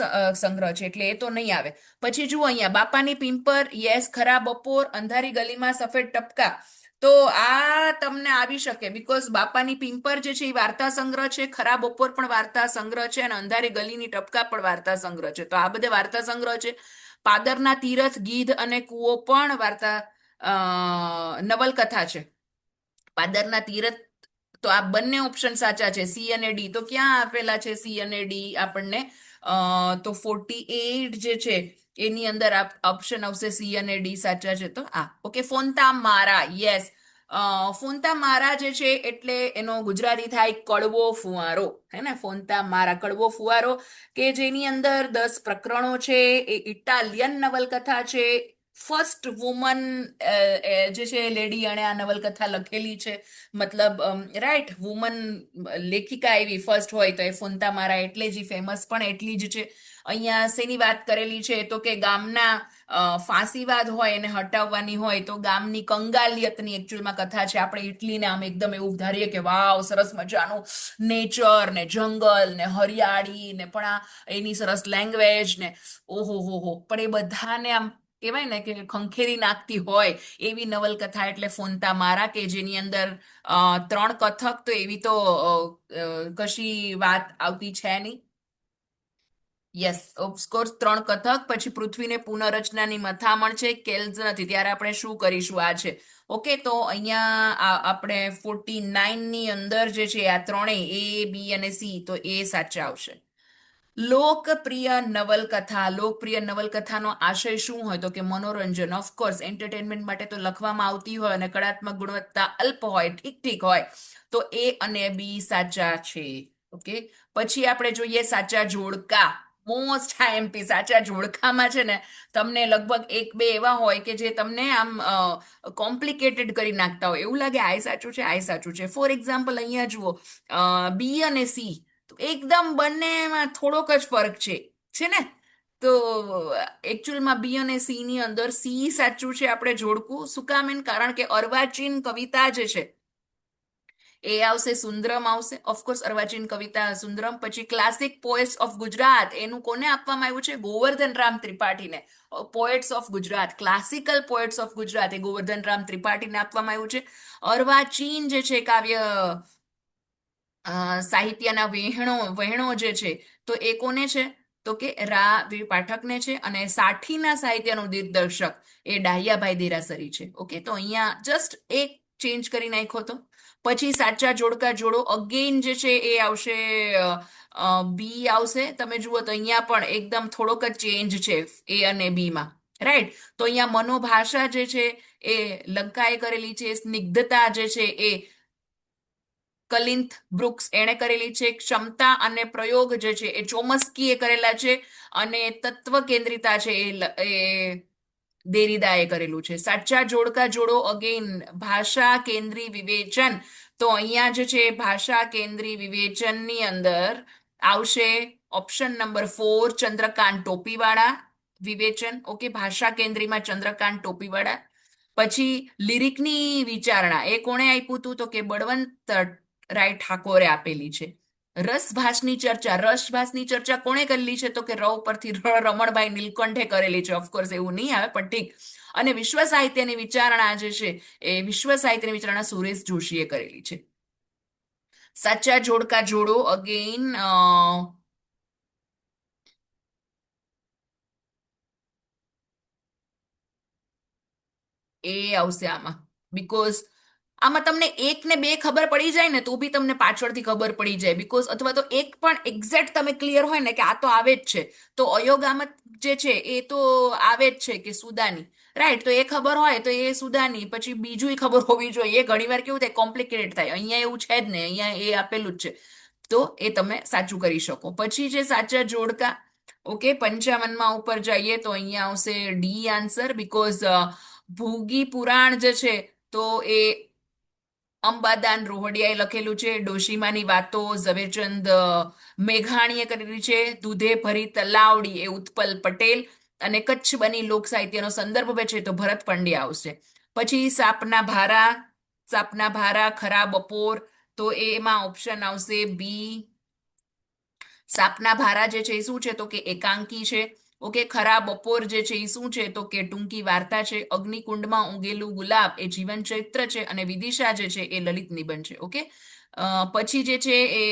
સંગ્રહ છે, એટલે એ તો નહીં આવે. પછી જુઓ અહીંયા બાપાની પિંપર, યસ. ખરા બપોર, અંધારી ગલીમાં સફેદ ટપકા. તો આ તમને આવી શકે, બીકોઝ બાપાની પિંપર જે છે એ વાર્તા સંગ્રહ છે. ખરા બપોર પણ વાર્તા સંગ્રહ છે. અને અંધારી ગલીની ટપકા પણ વાર્તા સંગ્રહ છે. તો આ બધે વાર્તા સંગ્રહ છે. પાદરના તીરથ, ગીધ અને કૂવો પણ વાર્તા નવલકથા છે. પાદરના તીરથ. તો આ બંને ઓપ્શન સાચા છે, સી અને ડી. તો ક્યાં આપેલા છે સી અને ડી આપણને? તો 48 જે છે એની અંદર ઓપ્શન આવશે સી અને ડી સાચા છે તો આ ઓકે ફોનતા મારા યસ ફોનતા મારા જે છે એટલે એનો ગુજરાતી થાય કડવો ફુવારો હે ને ફોનતા મારા કડવો ફુવારો કે જેની અંદર 10 પ્રકરણો છે એ ઇટાલિયન નવલકથા છે ફર્સ્ટ વુમન જે છે લેડી એણે આ નવલકથા લખેલી છે મતલબ રાઈટ વુમન લેખિકા એવી ફર્સ્ટ હોય તો એ ફોનતા મારા એટલે જ ફેમસ પણ એટલી જ છે અહીંયા શેની વાત કરેલી છે તો કે ગામના ફાંસીવાદ હોય એને હટાવવાની હોય તો ગામની કંગાલિયતની એકચ્યુઅલમાં કથા છે આપણે ઇટલીને આમ એકદમ એવું ધારીએ કે વાવ સરસ મજાનું નેચર ને જંગલ ને હરિયાળી ને પણ આ એની સરસ લેંગ્વેજ ને ઓહો હો પણ એ બધાને આમ કહેવાય ને કે ખંખેરી નાખતી હોય એવી નવલકથા એટલે ફોનતા મારા કે જેની અંદર 3 કથક તો એવી તો કશી વાત આવતી છે નહીં યસ ઓફકોર્સ 3 કથક પછી પૃથ્વીને પુનઃરચનાની મથામણ છે કેલ્સ નથી ત્યારે આપણે શું કરીશું આ છે ઓકે તો અહીંયા આપણે 49 ની અંદર જે છે આ ત્રણેય એ બી અને સી તો એ સાચા આવશે લોકપ્રિય નવલકથાનો આશય શું હોય તો કે મનોરંજન ઓફકોર્સ એન્ટરટેનમેન્ટ માટે તો લખવામાં આવતી હોય અને કળાત્મક ગુણવત્તા અલ્પ હોય ઠીક ઠીક હોય તો એ અને બી સાચા છે ઓકે પછી આપણે જોઈએ સાચા જોડકા મોસ્ટ આઈએમપી સાચા જોડકામાં છે ને તમને લગભગ એક બે એવા હોય કે જે તમને આમ કોમ્પ્લિકેટેડ કરી નાખતા હોય એવું લાગે આ સાચું છે આ સાચું છે ફોર એક્ઝામ્પલ અહીંયા જુઓ બી અને સી તો એકદમ બંનેમાં થોડોક જ ફરક છે ને તો એકચ્યુઅલમાં બી અને સી ની અંદર સી સાચું છે આપણે જોડકું શું કામ કારણ કે અર્વાચીન કવિતા જે છે એ આવશે સુંદરમ આવશે ઓફકોર્સ અર્વાચીન કવિતા સુંદરમ પછી ક્લાસિક પોએટ્સ ઓફ ગુજરાત એનું કોને આપવામાં આવ્યું છે ગોવર્ધન રામ ત્રિપાઠીને poets of Gujarat classical poets of Gujarat એ ગોવર્ધન રામ ત્રિપાઠીને આપવામાં આવ્યું છે અર્વાચીન જે છે કાવ્ય સાહિત્યના વહેણો જે છે તો એ કોને છે તો કે રા વી પાઠકને છે અને સાઠીના સાહિત્યનું દિગ્દર્શક એ ડાહિયાભાઈ દેરાસરી છે ઓકે તો અહીંયા જસ્ટ એક ચેન્જ કરી નાખ્યો તો પછી સાચા જોડકા જોડો અગેન જે છે એ આવશે બી આવશે તમે જુઓ તો અહીંયા પણ એકદમ થોડોક જ ચેન્જ છે એ અને બી માં રાઈટ તો અહીંયા મનોભાષા જે છે એ લંકાએ કરેલી છે સ્નિગ્ધતા જે છે એ કલિંથ બ્રુક્સ એણે કરેલી છે ક્ષમતા અને પ્રયોગ જે છે એ ચોમસ્કીએ કરેલા છે અને તત્વ કેન્દ્રિતા છે એ દેરીદાએ કરેલું છે સાચા જોડકા જોડો અગેન ભાષા કેન્દ્રી વિવેચન તો અહીંયા જે છે ભાષા કેન્દ્રી વિવેચનની અંદર આવશે ઓપ્શન નંબર 4 ચંદ્રકાંત ટોપીવાળા વિવેચન ઓકે ભાષા કેન્દ્રીમાં ચંદ્રકાંત ટોપીવાળા પછી લિરિકની વિચારણા એ કોણે આપ્યું હતું તો કે બળવંત રાય ઠાકોરે આપેલી છે રસભાસની ચર્ચા કોણે કરેલી છે તો કે રવ પરથી રમણભાઈ નીલકંઠે કરેલી છે ઓફકોર્સ એવું નહીં આવે પણ ઠીક અને વિશ્વ સાહિત્યની વિચારણા જે છે એ વિશ્વ સાહિત્યની વિચારણા સુરેશ જોશીએ કરેલી છે સાચા જોડકા જોડો અગેન એ આવશે આમાં બીકોઝ આમાં તમને એક ને બે ખબર પડી જાય ને તો બી તમને પાછળથી ખબર પડી જાય બીકોઝ અથવા તો એક પણ એક્ઝેક્ટ તમે ક્લિયર હોય ને કે આ તો આવે જ છે તો અયોગામત જે છે એ તો આવે જ છે કે સુદાની રાઈટ તો એ ખબર હોય તો એ સુદાની પછી બીજું ખબર હોવી જોઈએ એ ઘણીવાર કેવું થાય કોમ્પ્લિકેટેડ થાય અહીંયા એવું છે જ ને અહીંયા એ આપેલું જ છે તો એ તમે સાચું કરી શકો પછી જે સાચા જોડકા ઓકે 55માં ઉપર જઈએ તો અહીંયા આવશે ડી આન્સર બીકોઝ ભૂગી પુરાણ જે છે તો એ અંબાદાન રોહડિયાએ લખેલું છે ડોશીમાની વાતો ઝવેરચંદ મેઘાણીએ કરેલી છે દૂધે ભરી તલાવડી એ ઉત્પલ પટેલ અને કચ્છ બની લોક સાહિત્યનો સંદર્ભ છે તો ભરત પંડ્યા આવશે પછી સાપના ભારા ખરા બપોર તો એમાં ઓપ્શન આવશે બી સાપના ભારા જે છે એ શું છે તો કે એકાંકી છે ઓકે ખરા બપોર જે છે એ શું છે તો કે ટૂંકી વાર્તા છે અગ્નિકુંડમાં ઊંઘેલું ગુલાબ એ જીવન ચૈત્ર છે અને વિદિશા જે છે એ લલિત નિબંધ છે ઓકે પછી જે છે એ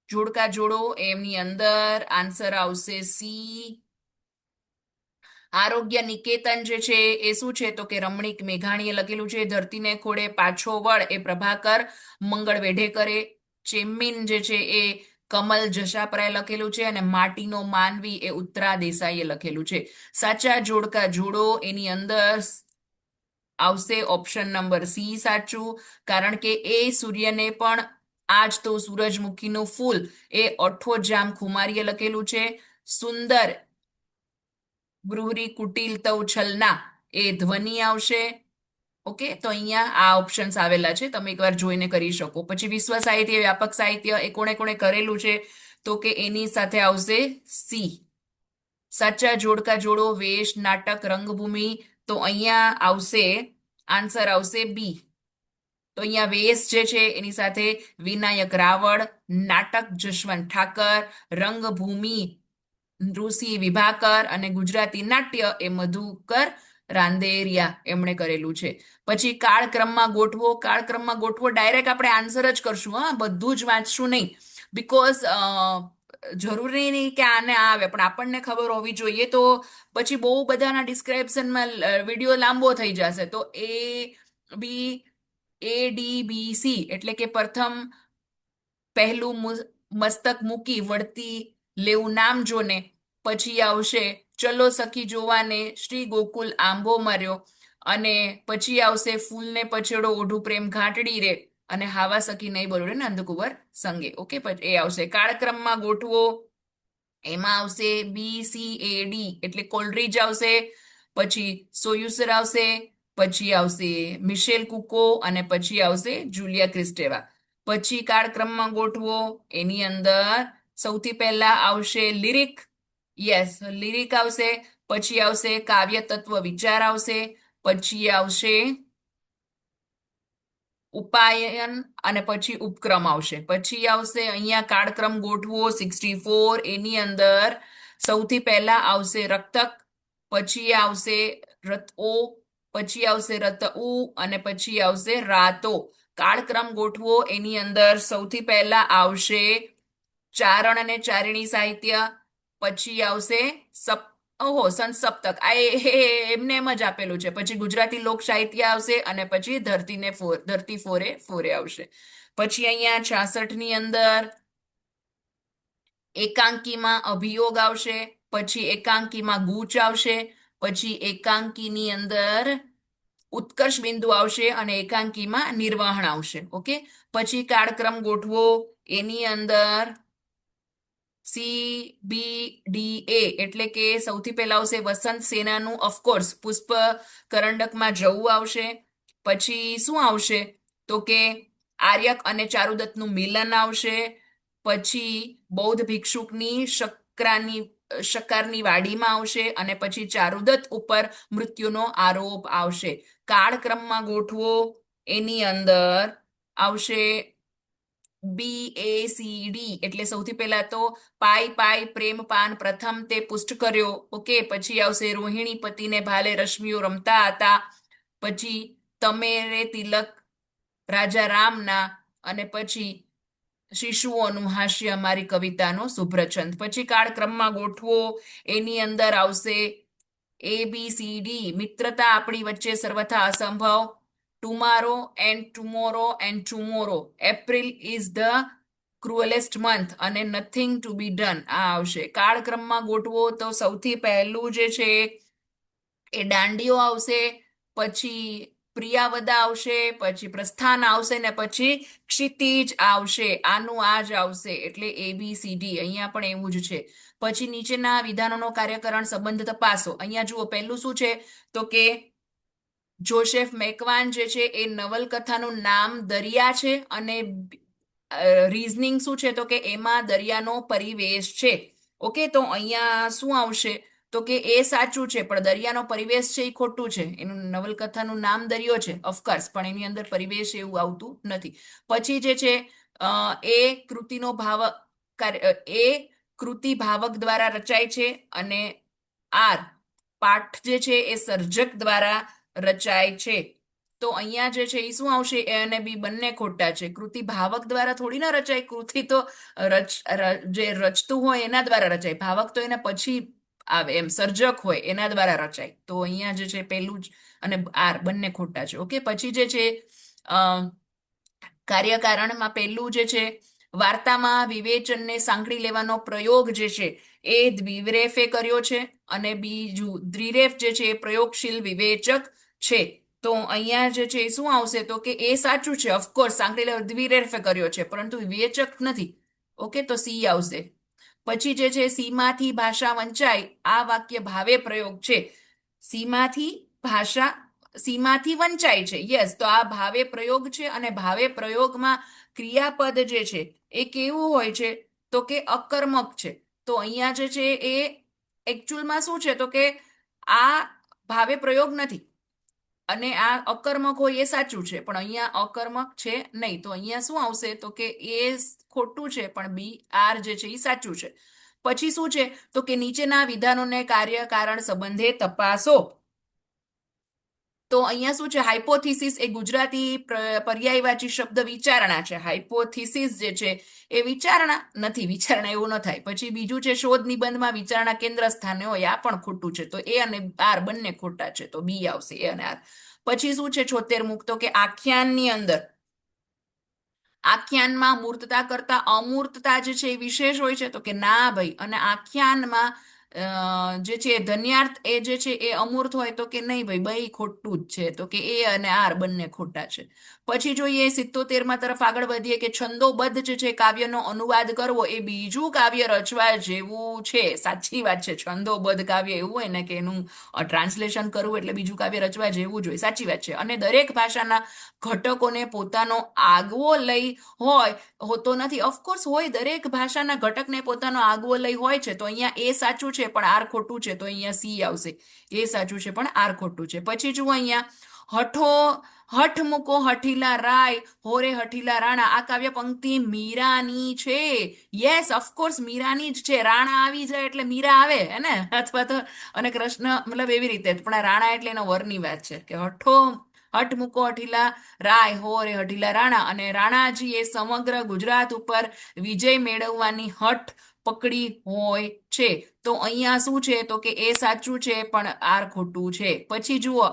જોડકા જોડો એમની અંદર આન્સર આવશે સી આરોગ્ય નિકેતન જે છે એ શું છે તો કે રમણીક મેઘાણીએ લખેલું છે ધરતીને ખોડે પાછો વળ એ પ્રભાકર મંગળ વેઢેકરે ચેમ્મીન જે છે એ કમલ જશાપરાએ લખેલું છે અને માટીનો માનવી એ ઉત્તરા દેસાઈએ લખેલું છે. સાચા જોડકા જોડો, એની અંદર આવશે ઓપ્શન નંબર સી સાચું, કારણ કે એ સૂર્યને પણ આજ તો સૂરજમુખીનું ફૂલ એ અઠો જામ ખુમારીએ લખેલું છે. સુંદર બ્રુહરી કુટિલ તવ છલના એ ધ્વનિ આવશે. ઓકે, તો અહીંયા આ ઓપ્શન્સ આવેલા છે, તમે એકવાર જોઈને કરી શકો. પછી વિશ્વ સાહિત્ય, વ્યાપક સાહિત્ય એ કોણે કોણે કરેલું છે, તો કે એની સાથે આવશે સી. સાચા જોડકા જોડો, વેશ, નાટક, રંગભૂમિ, તો અહીંયા આવશે આન્સર આવશે બી. તો અહીંયા વેશ જે છે એની સાથે વિનાયક રાવળ, નાટક જશવંત ઠાકર, રંગભૂમિ ઋષિ વિભાકર અને ગુજરાતી નાટ્ય એ મધુકર રાંદેરિયા એમણે કરેલું છે. પછી કાળક્રમમાં ગોઠવો. કાળક્રમમાં ગોઠવો ડાયરેક્ટ આપણે આન્સર જ કરશું, હા, બધું જ વાંચશું નહીં. બીકોઝ જરૂરી નહીં કે આને આ આવે, પણ આપણને ખબર હોવી જોઈએ. તો પછી બહુ બધાના ડિસ્ક્રિપ્શનમાં વિડીયો લાંબો થઈ જશે. તો ADBC એટલે કે પ્રથમ પહેલું મસ્તક મૂકી વળતી લેવું નામ જોને. પછી આવશે ચલો સખી જોવાને, શ્રી ગોકુલ આંબો મર્યો, અને પછી આવશે ફૂલને પછેડો ઓઢું પ્રેમ ઘાટડી રે, અને હાવા સખી નહીં બોલો રે નંદકુંવર સંગે. ઓકે, પછી એ આવશે કાળક્રમમાં ગોઠવો, એમાં આવશે BCAD એટલે કોલરીજ આવશે. પછી સોયુસર આવશે. પછી આવશે મિશેલ કુકો, અને પછી આવશે જુલિયા ક્રિસ્ટેવા. પછી કાળક્રમમાં ગોઠવો, એની અંદર સૌથી પહેલા આવશે લિરિક. યસ, લિરિક આવશે. પછી આવશે કાવ્ય તત્વ વિચાર આવશે. પછી આવશે ઉપાયન, અને પછી ઉપક્રમ આવશે. પછી આવશે અહીંયા કાળક્રમ ગોઠવો 64, એની અંદર સૌથી પહેલા આવશે રક્તક, પછી આવશે રતઓ, પછી આવશે રતઉ, અને પછી આવશે રાતો. કાળક્રમ ગોઠવો, એની અંદર સૌથી પહેલા આવશે ચારણ અને ચારણી સાહિત્ય. પછી આવશે સંત સપ્તક, આ એમને એમ જ આપેલું છે. પછી ગુજરાતી લોક સાહિત્ય આવશે, અને પછી ધરતી ફોરે ફોરે આવશે. પછી અહીંયા 66 ની અંદર એકાંકીમાં અભિયોગ આવશે. પછી એકાંકીમાં ગૂંચ આવશે. પછી એકાંકીની અંદર ઉત્કર્ષ બિંદુ આવશે, અને એકાંકીમાં નિર્વહણ આવશે. ઓકે, પછી કાળક્રમ ગોઠવો, એની અંદર CBDA એટલે કે સૌથી પહેલા આવશે વસંત સેનાનું, ઓફકોર્સ પુષ્પ કરંડકમાં જવું આવશે. પછી શું આવશે, તો કે આર્યક અને ચારુદત્તનું મિલન આવશે. પછી બૌદ્ધ ભિક્ષુકની શકારની વાડીમાં આવશે, અને પછી ચારુદત્ત ઉપર મૃત્યુનો આરોપ આવશે. કાળક્રમમાં ગોઠવો, એની અંદર આવશે BACD એટલે સૌથી પહેલા તો પાઈ પાઈ પ્રેમ પાન પ્રથમ તે પુષ્ટ કર્યો. ઓકે, પછી આવશે રોહિણી પતિને ભાલે રશ્મિઓ રમતા હતા. પછી તમે રે તિલક રાજા રામના, અને પછી શિશુઓનું હાસ્ય મારી કવિતાનો શુભ્રછંદ. પછી કાળક્રમમાં ગોઠવો, એની અંદર આવશે ABCD મિત્રતા આપણી વચ્ચે સર્વથા અસંભવ, tomorrow and tomorrow and tomorrow, April is the cruellest month, અને નથિંગ ટુ બી ડન આ આવશે. કાળક્રમમાં ગોઠવો તો સૌથી પહેલું જે છે એ દાંડિયો આવશે. પછી પ્રિયાવદા આવશે. પછી પ્રસ્થાન આવશે, ને પછી ક્ષિતિજ આવશે. આનું આ જ આવશે. એટલે ABCD અહીંયા પણ એવું જ છે. પછી નીચેના વિધાનોનો કાર્યકરણ સંબંધ તપાસો. અહીંયા જુઓ, પહેલું શું છે, તો કે જોસેફ મેકવાન જે છે એ નવલકથાનું નામ દરિયા છે, અને રીઝનિંગ શું છે, તો કે એમાં દરિયાનો પરિવેશ છે. ઓકે, તો અહીંયા શું આવશે, તો કે એ સાચું છે, પણ દરિયાનો પરિવેશ છે એ ખોટું છે. એનું નવલકથાનું નામ દરિયો છે ઓફકોર્સ, પણ એની અંદર પરિવેશ એવું આવતું નથી. પછી જે છે એ કૃતિનો ભાવ એ કૃતિ ભાવક દ્વારા રચાય છે, અને આર પાઠ જે છે એ સર્જક દ્વારા રચાય છે. તો અહીંયા જે છે એ શું આવશે, એ અને બી બંને ખોટા છે. કૃતિ ભાવક દ્વારા થોડી ના રચાય. કૃતિ તો જે રચતું હોય એના દ્વારા રચાય. ભાવક તો એના પછી આવે, એમ સર્જક હોય એના દ્વારા રચાય. તો અહીંયા જે છે પેલું જ અને આર બંને ખોટા છે. ઓકે, પછી જે છે કાર્યકારણમાં પહેલું જે છે વાર્તામાં વિવેચનને સાંકળી લેવાનો પ્રયોગ જે છે એ દ્વિરેફે કર્યો છે, અને બીજું દ્વિરેફ જે છે એ પ્રયોગશીલ વિવેચક છે. તો અહીંયા જે છે એ શું આવશે તો કે એ સાચું છે, ઓફકોર્સ સાંકળી લેવા દ્વિરેફે કર્યો છે, પરંતુ વિવેચક નથી. ઓકે, તો સી આવશે. પછી જે છે સીમાંથી ભાષા વંચાય, આ વાક્ય ભાવે પ્રયોગ છે. સીમાંથી ભાષા સીમાંથી વંચાય છે, યસ, તો આ ભાવે પ્રયોગ છે, અને ભાવે પ્રયોગમાં ક્રિયાપદ જે છે એ કેવું હોય છે તો કે અકર્મક છે. તો અહીંયા જે છે એ એકચ્યુઅલમાં શું છે તો કે આ ભાવે પ્રયોગ નથી, અને આ અકર્મક હોય એ સાચું છે, પણ અહીંયા અકર્મક છે નહીં. તો અહીંયા શું આવશે તો કે એ ખોટું છે, પણ બી આર જે છે એ સાચું છે. પછી શું છે તો કે નીચેના વિધાનોને કાર્ય કારણ સંબંધે તપાસો. તો અહીંયા શું છે, હાઇપોથિસિસ એ ગુજરાતી પર્યાયવાચી શબ્દ વિચારણા છે. હાઇપોથિસિસ જે છે એ વિચારણા નથી, વિચારણા એવું ન થાય. પછી બીજું છે શોધ નિબંધમાં વિચારણા કેન્દ્ર સ્થાને હોય, આ પણ ખોટું છે. તો એ અને આર બંને ખોટા છે, તો બી આવશે, એ અને આર. પછી શું છે 76 તો કે આખ્યાનની અંદર આખ્યાનમાં મૂર્તતા કરતા અમૂર્તતા જે છે એ વિશેષ હોય છે, તો કે ના ભાઈ. અને આખ્યાનમાં જે છે ધન્યાર્થ એ જે છે એ અમૂર્ત હોય, તો કે નહીં ભાઈ, ભાઈ ખોટું જ છે. તો કે એ અને આર બંને ખોટા છે. પછી જોઈએ 77 તરફ આગળ વધીએ કે છંદોબદ્ધ જે છે કાવ્યનો અનુવાદ કરવો એ બીજું કાવ્ય રચવા જેવું છે. સાચી વાત છે, છંદોબદ્ધ કાવ્ય એવું હોય ને કે એનું ટ્રાન્સલેશન કરવું એટલે બીજું કાવ્ય રચવા જેવું જ હોય. સાચી વાત છે. અને દરેક ભાષાના ઘટકોને પોતાનો આગવો લઈ હોતો નથી. ઓફકોર્સ હોય, દરેક ભાષાના ઘટકને પોતાનો આગવો લઈ હોય છે. તો અહીંયા એ સાચું છે પણ આર ખોટું છે, તો અહીંયા સી આવશે. એ સાચું છે પણ આર ખોટું છે. પછી જુઓ અહીંયા હઠ મૂકો હઠીલા રાય હોરે હઠીલા રાણા, આ કાવ્ય પંક્તિ મીરાની છે. યસ, ઓફકોર્સ મીરાની જ છે. રાણા આવી જાય એટલે મીરા આવે હે ને, અથવા તો અને કૃષ્ણ, મતલબ એવી રીતે. પણ આ રાણા એટલે એનો વરની વાત છે કે હઠ મૂકો હઠીલા રાય હોરે હઠીલા રાણા. અને રાણાજી એ સમગ્ર ગુજરાત ઉપર વિજય મેળવવાની હઠ પકડી હોય છે. તો અહીંયા શું છે તો કે એ સાચું છે પણ આર ખોટું છે. પછી જુઓ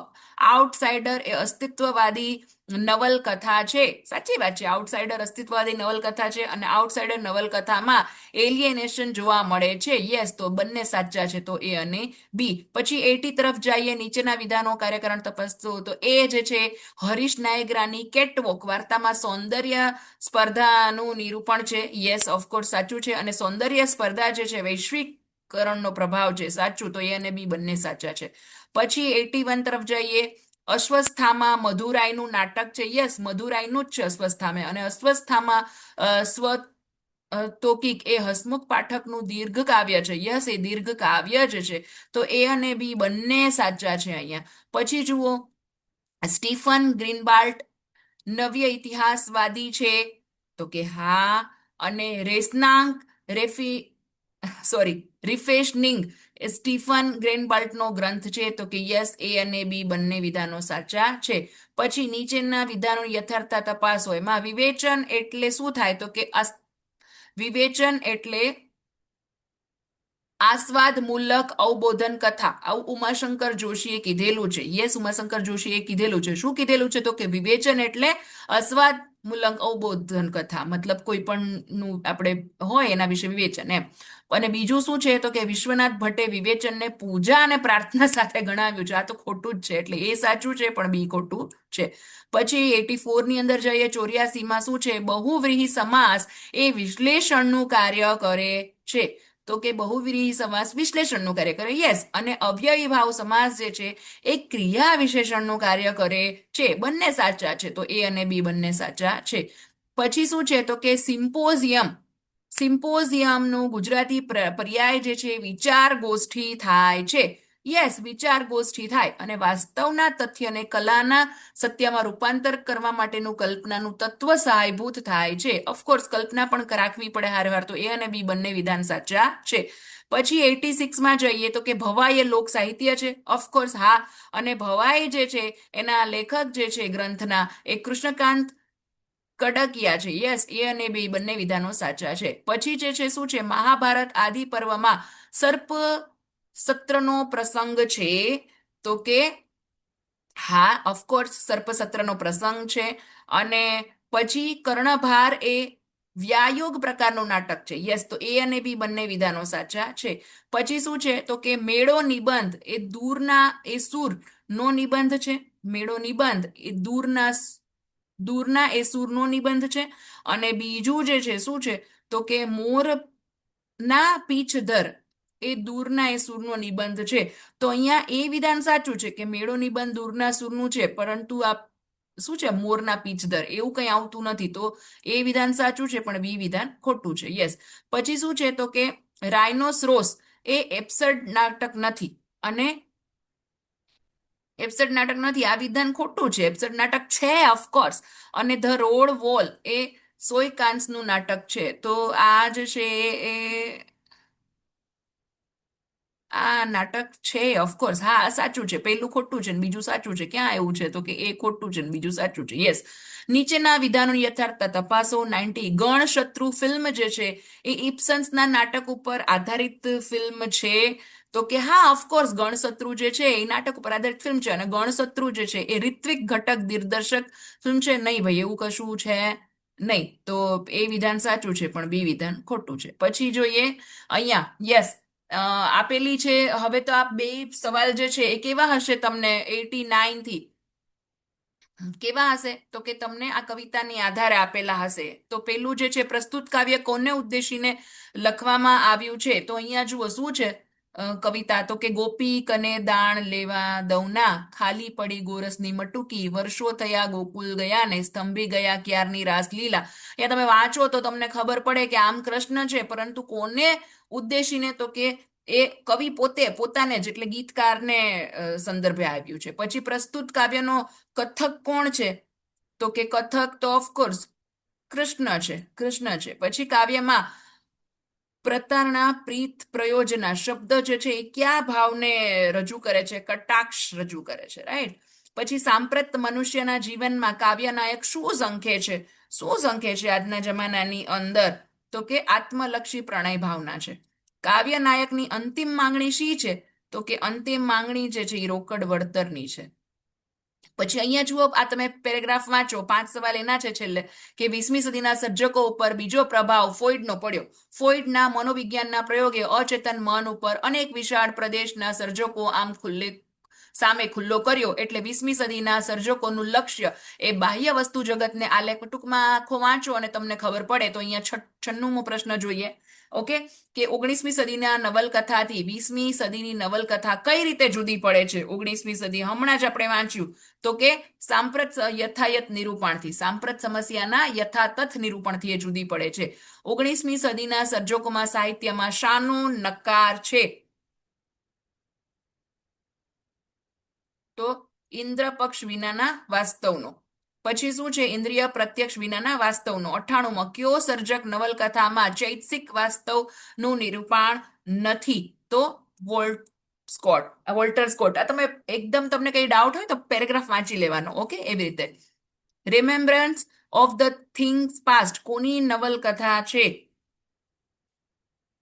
આઉટસાઇડર એ અસ્તિત્વવાદી નવલકથા છે. સાચી વાત છે, આઉટસાઇડર અસ્તિત્વવાદી નવલકથા છે, અને આઉટસાઇડર નવલકથામાં એલિયનેશન જોવા મળે છે. યસ, તો બંને સાચા છે, તો એ અને બી. પછી 80 તરફ જઈએ, નીચેના વિધાનો કાર્યકારણ તપાસતો, તો એ જે છે હરીશ નાયગ્રાની કેટવોક વાર્તામાં સૌંદર્ય સ્પર્ધાનું નિરૂપણ છે. યસ, ઓફકોર્સ સાચું છે. અને સૌંદર્ય સ્પર્ધા જે છે વૈશ્વિકરણનો પ્રભાવ છે. સાચું, તો એ અને બી બંને સાચા છે. પછી 81 તરફ જઈએ, અશ્વસ્થામાં મધુરાયનું નાટક છે. યસ, મધુરાયનું જ છે અશ્વસ્થામે. અને અશ્વસ્થામાં સ્વ તૌકિક એ હસમુખ પાઠકનું દીર્ઘ કાવ્ય છે. યસ, એ દીર્ઘ કાવ્ય જ છે. તો એ અને બી બંને સાચા છે અહીંયા. પછી જુઓ સ્ટીફન ગ્રીનબાલ્ટ નવ્ય ઇતિહાસવાદી છે, તો કે હા. અને રેસનાંક રિફેશનિંગ એ સ્ટીફન ગ્રેનબાલ્ટનો ગ્રંથ છે, તો કે યસ, એ અને બી બંને વિધાનો સાચા છે. પછી નીચેના વિધાનો યથાર્થતા તપાસો. એમાં વિવેચન એટલે શું થાય તો કે વિવેચન એટલે આસ્વાદ મૂલક અવબોધન કથા, આવું ઉમાશંકર જોશીએ કીધેલું છે. યસ, ઉમાશંકર જોશીએ કીધેલું છે. શું કીધેલું છે તો કે વિવેચન એટલે આસ્વાદ મૂલક અવબોધન કથા, મતલબ કોઈ પણ નું આપણે હોય એના વિશે વિવેચન એમ. અને બીજું શું છે તો કે વિશ્વનાથ ભટ્ટે વિવેચનને પૂજા અને પ્રાર્થના સાથે ગણાવ્યું છે. આ તો ખોટું જ છે, એટલે એ સાચું છે પણ બી ખોટું છે. પછી 84 ની અંદર જઈએ, 84 માં શું છે, બહુવ્રીહી સમાસ એ વિશ્લેષણનું કાર્ય કરે છે. તો કે બહુવ્રીહી સમાસ વિશ્લેષણનું કાર્ય કરે. યસ, અને અવ્યયી ભાવ સમાસ જે છે એ ક્રિયા વિશેષણનું કાર્ય કરે છે. બંને સાચા છે, તો એ અને બી બંને સાચા છે. પછી શું છે તો કે સિમ્પોઝિયમનું ગુજરાતી પર્યાય જે છે વિચાર ગોષ્ઠી થાય છે. યસ, વિચાર ગોષ્ઠી થાય. અને વાસ્તવના તથ્યને કલાના સત્યમાં રૂપાંતર કરવા માટેનું કલ્પનાનું તત્વ સહાયભૂત થાય છે. ઓફકોર્સ કલ્પના પણ રાખવી પડે હારવાર, તો એ અને બી બંને વિધાન સાચા છે. પછી 86 માં જઈએ તો કે ભવાઈ એ લોક સાહિત્ય છે. ઓફકોર્સ હા. અને ભવાઈ જે છે એના લેખક જે છે ગ્રંથના એ કૃષ્ણકાંત કડકિયા છે. યસ, એ અને બી બંને વિધાનો સાચા છે. પછી જે છે શું છે, મહાભારત આદિ પર્વમાં સર્પ સત્રનો પ્રસંગ છે, તો કે હા, ઓફકોર્સ સર્પ સત્રનો પ્રસંગ છે. અને પછી કર્ણભાર એ વ્યાયોગ પ્રકારનું નાટક છે. યસ, તો એ અને બી બંને વિધાનો સાચા છે. પછી શું છે તો કે મેળો નિબંધ એ દૂરના એ સુર નો નિબંધ છે. મેળો નિબંધ એ દૂરના એ સૂરનો નિબંધ છે. અને બીજું જે છે શું છે તો કે મોર ના પીછધર એ દૂરના એ સૂરનો નિબંધ છે. તો અહીંયા એ વિધાન સાચું છે કે મેળો નિબંધ દૂરના સૂરનું છે, પરંતુ આ શું છે મોરના પીછધર એવું કંઈ આવતું નથી. તો એ વિધાન સાચું છે પણ બી વિધાન ખોટું છે. યસ. પછી શું છે તો કે રાઇનોસરોસ એ એબ્સર્ડ નાટક નથી, અને એબ્સર્ડ નાટક નથી આ વિધાન ખોટું છે. એબ્સર્ડ નાટક છે ઓફકોર્સ. અને ધ રોડ વોલ એ સોયકાન્સનું નાટક છે. તો આ જે છે એ આ નાટક છે ઓફકોર્સ. હા, આ સાચું છે. પહેલું ખોટું છે ને બીજું સાચું છે. ક્યાં એવું છે તો કે એ ખોટું છે ને બીજું સાચું છે. યસ. નીચેના વિધાનોની યથાર્થતા તપાસો. 90 ગણશત્રુ ફિલ્મ જે છે એ ઇબ્સન્સના નાટક ઉપર આધારિત ફિલ્મ છે. તો કે હા ઓફકોર્સ ગણશત્રુ જે છે એ નાટક ઉપર આધારિત ફિલ્મ છે. અને ગણશત્રુ જે છે એ રિત્વિક ઘટક દિગ્દર્શક ફિલ્મ છે. નહીં ભાઈ, એવું કશું છે નહીં. તો એ વિધાન સાચું છે પણ બી વિધાન ખોટું છે. પછી જોઈએ અહીંયા. યસ, આપેલી છે. હવે તો આ બે સવાલ જે છે એ કેવા હશે તમને 89 થી કેવા હશે તો કે તમને આ કવિતાની આધારે આપેલા હશે. તો પેલું જે છે પ્રસ્તુત કાવ્ય કોને ઉદ્દેશીને લખવામાં આવ્યું છે. તો અહીંયા જુઓ શું છે કવિતા તો કે ગોપી કને દાણ લેવા દઉના, ખાલી પડી ગોરસની મટુકી, વર્ષો થયા ગોકુલ ગયા ને સ્તંભી ગયા ક્યારની રાસલીલા. અહીંયા તમે વાંચો તો તમને ખબર પડે કે આમ કૃષ્ણ છે, પરંતુ કોને ઉદ્દેશીને તો કે એ કવિ પોતાને જ એટલે ગીતકારને સંદર્ભે આવ્યું છે. પછી પ્રસ્તુત કાવ્યનો કથક કોણ છે તો કે કથક તો ઓફકોર્સ કૃષ્ણ છે. પછી કાવ્યમાં પ્રતારણા પ્રીત પ્રયોજના શબ્દ જે છે એ કયા ભાવને રજૂ કરે છે? કટાક્ષ રજૂ કરે છે, રાઈટ. પછી સાંપ્રત મનુષ્યના જીવનમાં કાવ્ય નાયક શું ઝંખે છે? શું ઝંખે છે આજના જમાનાની અંદર? તો કે આત્મલક્ષી પ્રણય ભાવના છે. કાવ્ય નાયકની અંતિમ માંગણી શી છે? તો કે અંતિમ માંગણી જે છે એ રોકડ વળતરની છે. પછી અહીંયા જુઓ, આ તમે પેરેગ્રાફ વાંચો, 5 સવાલ એના છે છેલ્લે કે 20મી સદીના સર્જકો ઉપર બીજો પ્રભાવ ફ્રોઈડનો પડ્યો. ફ્રોઈડના મનોવિજ્ઞાનના પ્રયોગે અચેતન મન ઉપર અનેક વિશાળ પ્રદેશના સર્જકો સામે ખુલ્લો કર્યો. એટલે 20મી સદીના સર્જકોનું લક્ષ્ય એ બાહ્ય વસ્તુ જગતને આલેખ. ટૂંકમાં આખો વાંચો અને તમને ખબર પડે. તો અહીંયા 96મો પ્રશ્ન જોઈએ. ઓકે, કે 19મી સદીના નવલકથાથી 20મી સદીની નવલકથા કઈ રીતે જુદી પડે છે? 19મી સદી હમણાં જ આપણે વાંચ્યું તો કે સાંપ્રત યથાયત નિરૂપણથી, સાંપ્રત સમસ્યાના યથાતથ નિરૂપણથી એ જુદી પડે છે. 19મી સદીના સર્જકોમાં સાહિત્યમાં શાનો નકાર છે? તો ઇન્દ્ર પક્ષ વિનાના વાસ્તવનો. પછી શું છે? ઇન્દ્રિય પ્રત્યક્ષ વિનાના વાસ્તવનો. 98માં કયો સર્જક નવલકથામાં ચૈતસિક વાસ્તવનું નિરૂપણ નથી? તો વોલ્ટર સ્કોટ. આ તમે એકદમ તમને કઈ ડાઉટ હોય તો પેરેગ્રાફ વાંચી લેવાનો. ઓકે, એવી રીતે. રિમેમ્બ્રન્સ ઓફ ધ થિંગ્સ પાસ્ટ કોની નવલકથા છે?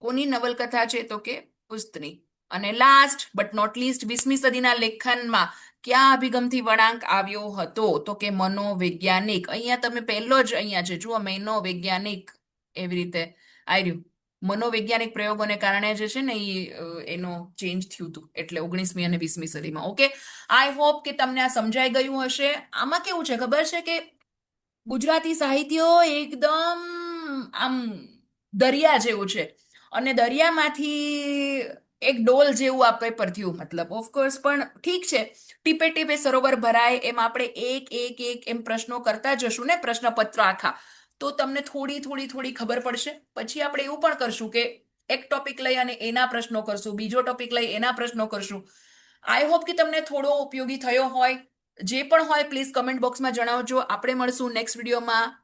કોની નવલકથા છે? તો કે પુસ્તની. અને લાસ્ટ બટ નોટ લીસ્ટ, 20મી સદીના લેખનમાં કયા અભિગમથી વળાંક આવ્યો હતો? તો કે મનોવૈજ્ઞાનિક. અહીંયા તમે પહેલો જ અહીંયા છે જુઓ, મનોવૈજ્ઞાનિક. એવી રીતે આવ્યું. મનોવૈજ્ઞાનિક પ્રયોગોને કારણે જે છે ને એનો ચેન્જ થયું હતું, એટલે 19મી અને 20મી સદીમાં. ઓકે, આઈ હોપ કે તમને આ સમજાઈ ગયું હશે. આમાં કેવું છે ખબર છે કે ગુજરાતી સાહિત્ય એકદમ આમ દરિયા જેવું છે, અને દરિયામાંથી એક ડોલ જેવું આ પેપર થયું. મતલબ ઓફકોર્સ, પણ ઠીક છે, ટીપે ટીપે સરોવર ભરાય એમ આપણે એક એક એક એમ પ્રશ્નો કરતા જશું ને પ્રશ્નપત્ર આખા, તો તમને થોડી થોડી થોડી ખબર પડશે. પછી આપણે એવું પણ કરશું કે એક ટોપિક લઈ અને એના પ્રશ્નો કરશું, બીજો ટોપિક લઈ એના પ્રશ્નો કરશું. આઈ હોપ કે તમને થોડો ઉપયોગી થયો હોય. જે પણ હોય પ્લીઝ કમેન્ટ બોક્સમાં જણાવજો. આપણે મળશું નેક્સ્ટ વિડીયોમાં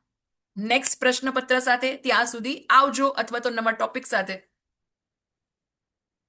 નેક્સ્ટ પ્રશ્નપત્ર સાથે. ત્યાં સુધી આવજો, અથવા તો નવા ટોપિક સાથે.